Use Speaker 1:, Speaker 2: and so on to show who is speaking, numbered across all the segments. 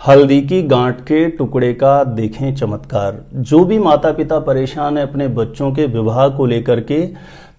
Speaker 1: हल्दी की गांठ के टुकड़े का देखें चमत्कार। जो भी माता पिता परेशान है अपने बच्चों के विवाह को लेकर के,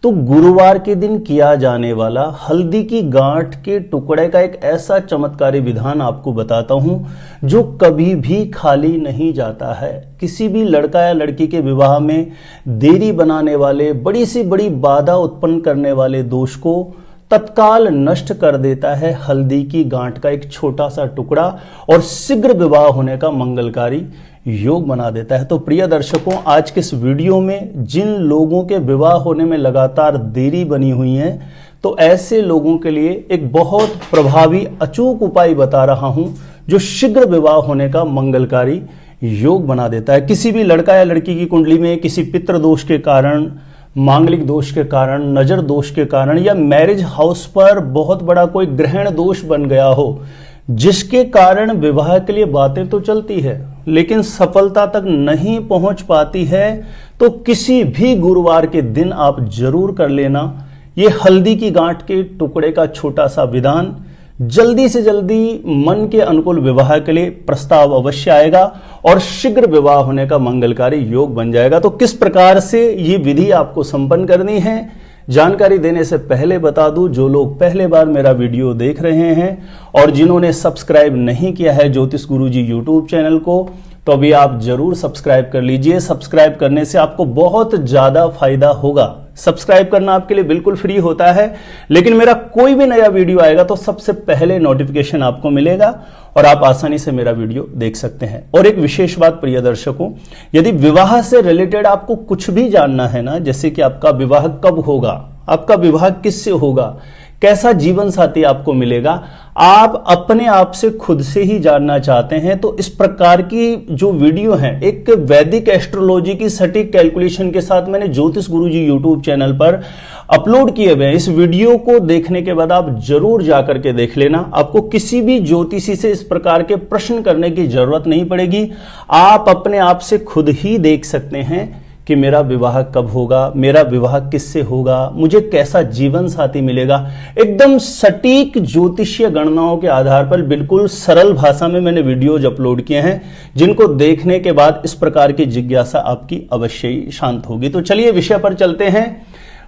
Speaker 1: तो गुरुवार के दिन किया जाने वाला हल्दी की गांठ के टुकड़े का एक ऐसा चमत्कारी विधान आपको बताता हूं जो कभी भी खाली नहीं जाता है। किसी भी लड़का या लड़की के विवाह में देरी बनाने वाले, बड़ी से बड़ी बाधा उत्पन्न करने वाले दोष को तत्काल नष्ट कर देता है हल्दी की गांठ का एक छोटा सा टुकड़ा, और शीघ्र विवाह होने का मंगलकारी योग बना देता है। तो प्रिय दर्शकों, आज के इस वीडियो में जिन लोगों के विवाह होने में लगातार देरी बनी हुई है, तो ऐसे लोगों के लिए एक बहुत प्रभावी अचूक उपाय बता रहा हूं जो शीघ्र विवाह होने का मंगलकारी योग बना देता है। किसी भी लड़का या लड़की की कुंडली में किसी पितृ दोष के कारण, मांगलिक दोष के कारण, नजर दोष के कारण, या मैरिज हाउस पर बहुत बड़ा कोई ग्रहण दोष बन गया हो, जिसके कारण विवाह के लिए बातें तो चलती है लेकिन सफलता तक नहीं पहुंच पाती है, तो किसी भी गुरुवार के दिन आप जरूर कर लेना ये हल्दी की गांठ के टुकड़े का छोटा सा विधान। जल्दी से जल्दी मन के अनुकूल विवाह के लिए प्रस्ताव अवश्य आएगा और शीघ्र विवाह होने का मंगलकारी योग बन जाएगा। तो किस प्रकार से ये विधि आपको संपन्न करनी है, जानकारी देने से पहले बता दूं, जो लोग पहले बार मेरा वीडियो देख रहे हैं और जिन्होंने सब्सक्राइब नहीं किया है ज्योतिष गुरुजी यूट्यूब चैनल को, तो अभी आप जरूर सब्सक्राइब कर लीजिए। सब्सक्राइब करने से आपको बहुत ज्यादा फायदा होगा। सब्सक्राइब करना आपके लिए बिल्कुल फ्री होता है, लेकिन मेरा कोई भी नया वीडियो आएगा तो सबसे पहले नोटिफिकेशन आपको मिलेगा और आप आसानी से मेरा वीडियो देख सकते हैं। और एक विशेष बात प्रिय दर्शकों, यदि विवाह से रिलेटेड आपको कुछ भी जानना है ना, जैसे कि आपका विवाह कब होगा, आपका विवाह किससे होगा, कैसा जीवन साथी आपको मिलेगा, आप अपने आप से खुद से ही जानना चाहते हैं, तो इस प्रकार की जो वीडियो है एक वैदिक एस्ट्रोलॉजी की सटीक कैलकुलेशन के साथ मैंने ज्योतिष गुरुजी यूट्यूब चैनल पर अपलोड किए हुए हैं। इस वीडियो को देखने के बाद आप जरूर जाकर के देख लेना। आपको किसी भी ज्योतिषी से इस प्रकार के प्रश्न करने की जरूरत नहीं पड़ेगी। आप अपने आप से खुद ही देख सकते हैं कि मेरा विवाह कब होगा, मेरा विवाह किससे होगा, मुझे कैसा जीवन साथी मिलेगा। एकदम सटीक ज्योतिषीय गणनाओं के आधार पर बिल्कुल सरल भाषा में मैंने वीडियोज अपलोड किए हैं, जिनको देखने के बाद इस प्रकार की जिज्ञासा आपकी अवश्य ही शांत होगी। तो चलिए विषय पर चलते हैं।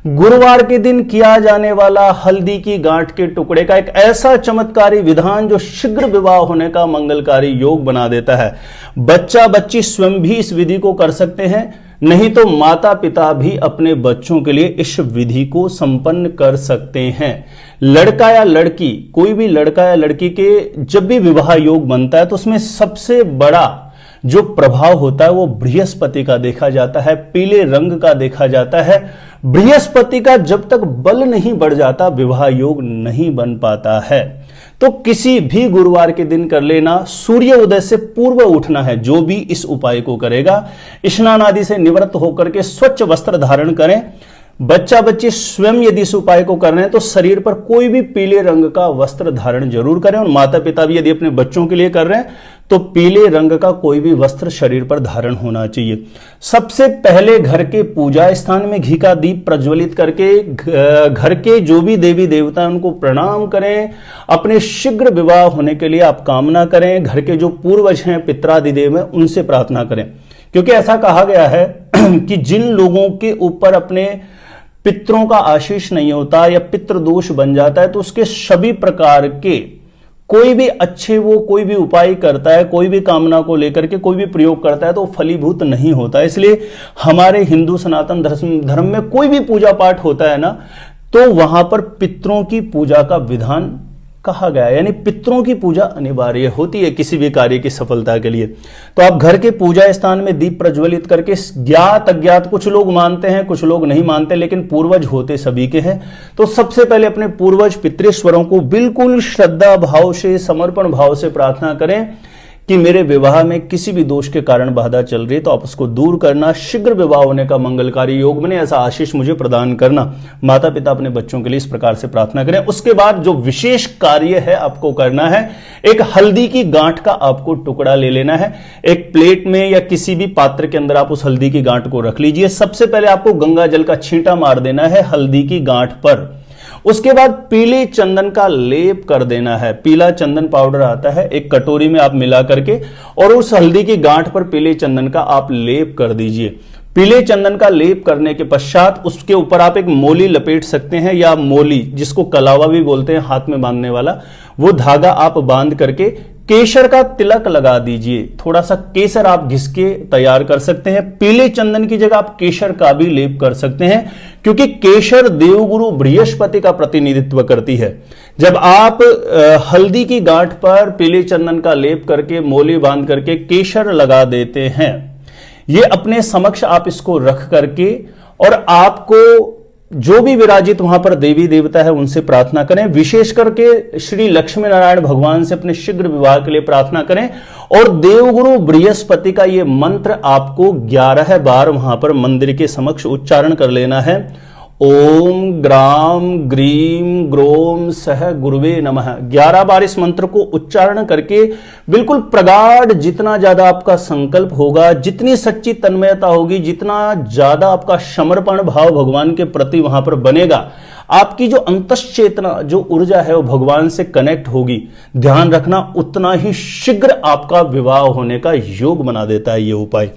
Speaker 1: गुरुवार के दिन किया जाने वाला हल्दी की गांठ के टुकड़े का एक ऐसा चमत्कारी विधान जो शीघ्र विवाह होने का मंगलकारी योग बना देता है। बच्चा बच्ची स्वयं भी इस विधि को कर सकते हैं, नहीं तो माता पिता भी अपने बच्चों के लिए इस विधि को संपन्न कर सकते हैं। लड़का या लड़की, कोई भी लड़का या लड़की के जब भी विवाह योग बनता है तो उसमें सबसे बड़ा जो प्रभाव होता है वो बृहस्पति का देखा जाता है, पीले रंग का देखा जाता है। बृहस्पति का जब तक बल नहीं बढ़ जाता विवाह योग नहीं बन पाता है। तो किसी भी गुरुवार के दिन कर लेना। सूर्य उदय से पूर्व उठना है जो भी इस उपाय को करेगा। स्नान आदि से निवृत्त होकर के स्वच्छ वस्त्र धारण करें। बच्चा बच्ची स्वयं यदि इस उपाय को कर रहे हैं तो शरीर पर कोई भी पीले रंग का वस्त्र धारण जरूर करें, और माता पिता भी यदि अपने बच्चों के लिए कर रहे हैं तो पीले रंग का कोई भी वस्त्र शरीर पर धारण होना चाहिए। सबसे पहले घर के पूजा स्थान में घी का दीप प्रज्वलित करके घर के जो भी देवी देवता हैं उनको प्रणाम करें। अपने शीघ्र विवाह होने के लिए आप कामना करें। घर के जो पूर्वज हैं, पितरादिदेव हैं, उनसे प्रार्थना करें, क्योंकि ऐसा कहा गया है कि जिन लोगों के ऊपर अपने पितरों का आशीष नहीं होता या पितृ दोष बन जाता है, तो उसके सभी प्रकार के कोई भी अच्छे वो कोई भी उपाय करता है, कोई भी कामना को लेकर के कोई भी प्रयोग करता है तो फलीभूत नहीं होता। इसलिए हमारे हिंदू सनातन धर्म में कोई भी पूजा पाठ होता है ना, तो वहां पर पितरों की पूजा का विधान कहा गया है, यानी पितरों की पूजा अनिवार्य होती है किसी भी कार्य की सफलता के लिए। तो आप घर के पूजा स्थान में दीप प्रज्वलित करके, ज्ञात अज्ञात कुछ लोग मानते हैं, कुछ लोग नहीं मानते, लेकिन पूर्वज होते सभी के हैं। तो सबसे पहले अपने पूर्वज पितृश्वरों को बिल्कुल श्रद्धा भाव से, समर्पण भाव से प्रार्थना करें कि मेरे विवाह में किसी भी दोष के कारण बाधा चल रही है तो आप उसको दूर करना, शीघ्र विवाह होने का मंगलकारी योग बने, ऐसा आशीष मुझे प्रदान करना। माता पिता अपने बच्चों के लिए इस प्रकार से प्रार्थना करें। उसके बाद जो विशेष कार्य है आपको करना है, एक हल्दी की गांठ का आपको टुकड़ा ले लेना है। एक प्लेट में या किसी भी पात्र के अंदर आप उस हल्दी की गांठ को रख लीजिए। सबसे पहले आपको गंगा जल का छींटा मार देना है हल्दी की गांठ पर। उसके बाद पीले चंदन का लेप कर देना है। पीला चंदन पाउडर आता है, एक कटोरी में आप मिला करके और उस हल्दी की गांठ पर पीले चंदन का आप लेप कर दीजिए। पीले चंदन का लेप करने के पश्चात उसके ऊपर आप एक मोली लपेट सकते हैं, या मोली जिसको कलावा भी बोलते हैं, हाथ में बांधने वाला, वो धागा आप बांध करके केसर का तिलक लगा दीजिए। थोड़ा सा केसर आप घिस के तैयार कर सकते हैं। पीले चंदन की जगह आप केसर का भी लेप कर सकते हैं, क्योंकि केसर देवगुरु बृहस्पति का प्रतिनिधित्व करती है। जब आप हल्दी की गांठ पर पीले चंदन का लेप करके मोली बांध करके केसर लगा देते हैं, ये अपने समक्ष आप इसको रख करके और आपको जो भी विराजित वहां पर देवी देवता है उनसे प्रार्थना करें। विशेष करके श्री लक्ष्मी नारायण भगवान से अपने शीघ्र विवाह के लिए प्रार्थना करें और देवगुरु बृहस्पति का यह मंत्र आपको 11 बार वहां पर मंदिर के समक्ष उच्चारण कर लेना है। ओम ग्राम ग्रीम ग्रोम सह गुरुवे नमः। 11 बार इस मंत्र को उच्चारण करके बिल्कुल प्रगाढ़, जितना ज्यादा आपका संकल्प होगा, जितनी सच्ची तन्मयता होगी, जितना ज्यादा आपका समर्पण भाव भगवान के प्रति वहां पर बनेगा, आपकी जो अंतश्चेतना, जो ऊर्जा है वो भगवान से कनेक्ट होगी। ध्यान रखना, उतना ही शीघ्र आपका विवाह होने का योग बना देता है ये उपाय।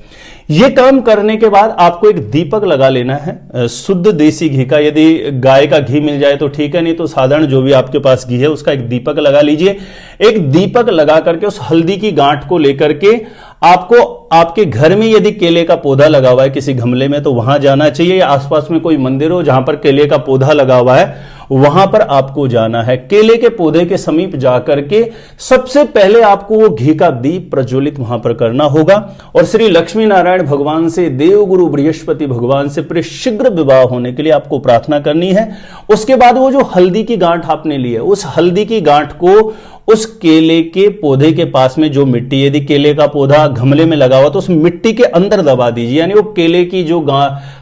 Speaker 1: ये काम करने के बाद आपको एक दीपक लगा लेना है, शुद्ध देसी घी का। यदि गाय का घी मिल जाए तो ठीक है, नहीं तो साधारण जो भी आपके पास घी है उसका एक दीपक लगा लीजिए। एक दीपक लगा करके उस हल्दी की गांठ को लेकर के आपको आपके घर में यदि केले का पौधा लगा हुआ है किसी गमले में तो वहां जाना चाहिए, या आसपास में कोई मंदिर हो जहां पर केले का पौधा लगा हुआ है वहां पर आपको जाना है। केले के पौधे के समीप जाकर के सबसे पहले आपको वो घी का दीप प्रज्वलित वहां पर करना होगा और श्री लक्ष्मी नारायण भगवान से, देवगुरु बृहस्पति भगवान से प्रिय शीघ्र विवाह होने के लिए आपको प्रार्थना करनी है। उसके बाद वो जो हल्दी की गांठ आपने ली है, उस हल्दी की गांठ को उस केले के पौधे के पास में जो मिट्टी, यदि केले का पौधा गमले में लगा हुआ तो उस मिट्टी के अंदर दबा दीजिए, यानी वो केले की जो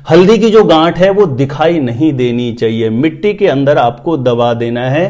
Speaker 1: हल्दी की जो गांठ है वो दिखाई नहीं देनी चाहिए। मिट्टी के अंदर आपको दबा देना है,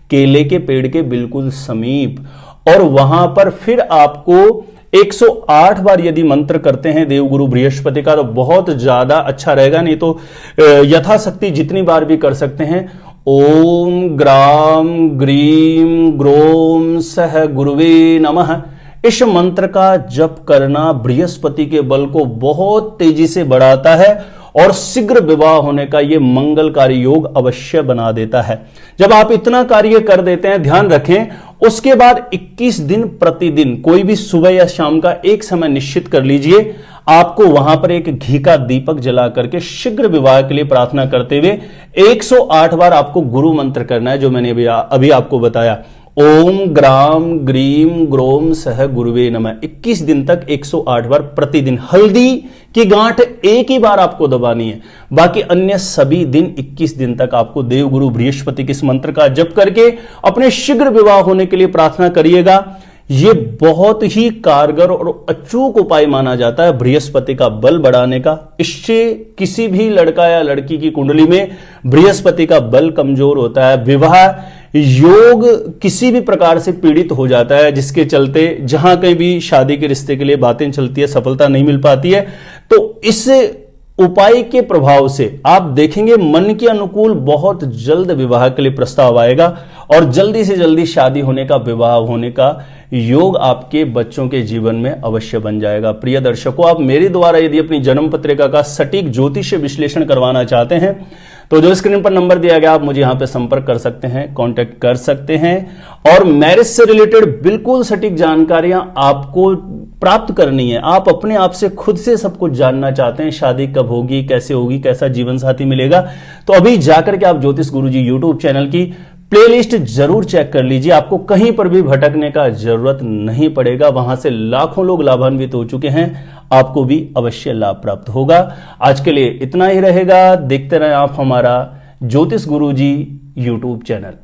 Speaker 1: केले के पेड़ के बिल्कुल समीप। और वहां पर फिर आपको 108 बार यदि मंत्र करते हैं देवगुरु बृहस्पति का तो बहुत ज्यादा अच्छा रहेगा, नहीं तो यथाशक्ति जितनी बार भी कर सकते हैं। ओम ग्राम ग्रीम ग्रोम सह गुरुवे नमः, इस मंत्र का जप करना बृहस्पति के बल को बहुत तेजी से बढ़ाता है और शीघ्र विवाह होने का यह मंगलकारी योग अवश्य बना देता है। जब आप इतना कार्य कर देते हैं, ध्यान रखें, उसके बाद 21 दिन प्रतिदिन कोई भी सुबह या शाम का एक समय निश्चित कर लीजिए, आपको वहां पर एक घी का दीपक जला करके शीघ्र विवाह के लिए प्रार्थना करते हुए 108 बार आपको गुरु मंत्र करना है, जो मैंने अभी आपको बताया। ओम ग्राम ग्रीम ग्रोम सह गुरुवे नमः। 21 दिन तक 108 बार प्रतिदिन। हल्दी की गांठ एक ही बार आपको दबानी है, बाकी अन्य सभी दिन 21 दिन तक आपको देवगुरु बृहस्पति के इस मंत्र का जप करके अपने शीघ्र विवाह होने के लिए प्रार्थना करिएगा। ये बहुत ही कारगर और अचूक उपाय माना जाता है बृहस्पति का बल बढ़ाने का। इससे किसी भी लड़का या लड़की की कुंडली में बृहस्पति का बल कमजोर होता है, विवाह योग किसी भी प्रकार से पीड़ित हो जाता है, जिसके चलते जहां कहीं भी शादी के रिश्ते के लिए बातें चलती है, सफलता नहीं मिल पाती है। तो इस उपाय के प्रभाव से आप देखेंगे मन के अनुकूल बहुत जल्द विवाह के लिए प्रस्ताव आएगा और जल्दी से जल्दी शादी होने का, विवाह होने का योग आपके बच्चों के जीवन में अवश्य बन जाएगा। प्रिय दर्शकों, आप मेरे द्वारा यदि अपनी जन्म पत्रिका का सटीक ज्योतिष विश्लेषण करवाना चाहते हैं तो जो स्क्रीन पर नंबर दिया गया, आप मुझे यहां पे संपर्क कर सकते हैं, कांटेक्ट कर सकते हैं। और मैरिज से रिलेटेड बिल्कुल सटीक जानकारियां आपको प्राप्त करनी है, आप अपने आप से खुद से सब कुछ जानना चाहते हैं, शादी कब होगी, कैसे होगी, कैसा जीवन साथी मिलेगा, तो अभी जाकर के आप ज्योतिष गुरुजी यूट्यूब चैनल की प्लेलिस्ट जरूर चेक कर लीजिए। आपको कहीं पर भी भटकने का जरूरत नहीं पड़ेगा, वहां से लाखों लोग लाभान्वित हो चुके हैं, आपको भी अवश्य लाभ प्राप्त होगा। आज के लिए इतना ही रहेगा। देखते रहें आप हमारा ज्योतिष गुरुजी यूट्यूब चैनल।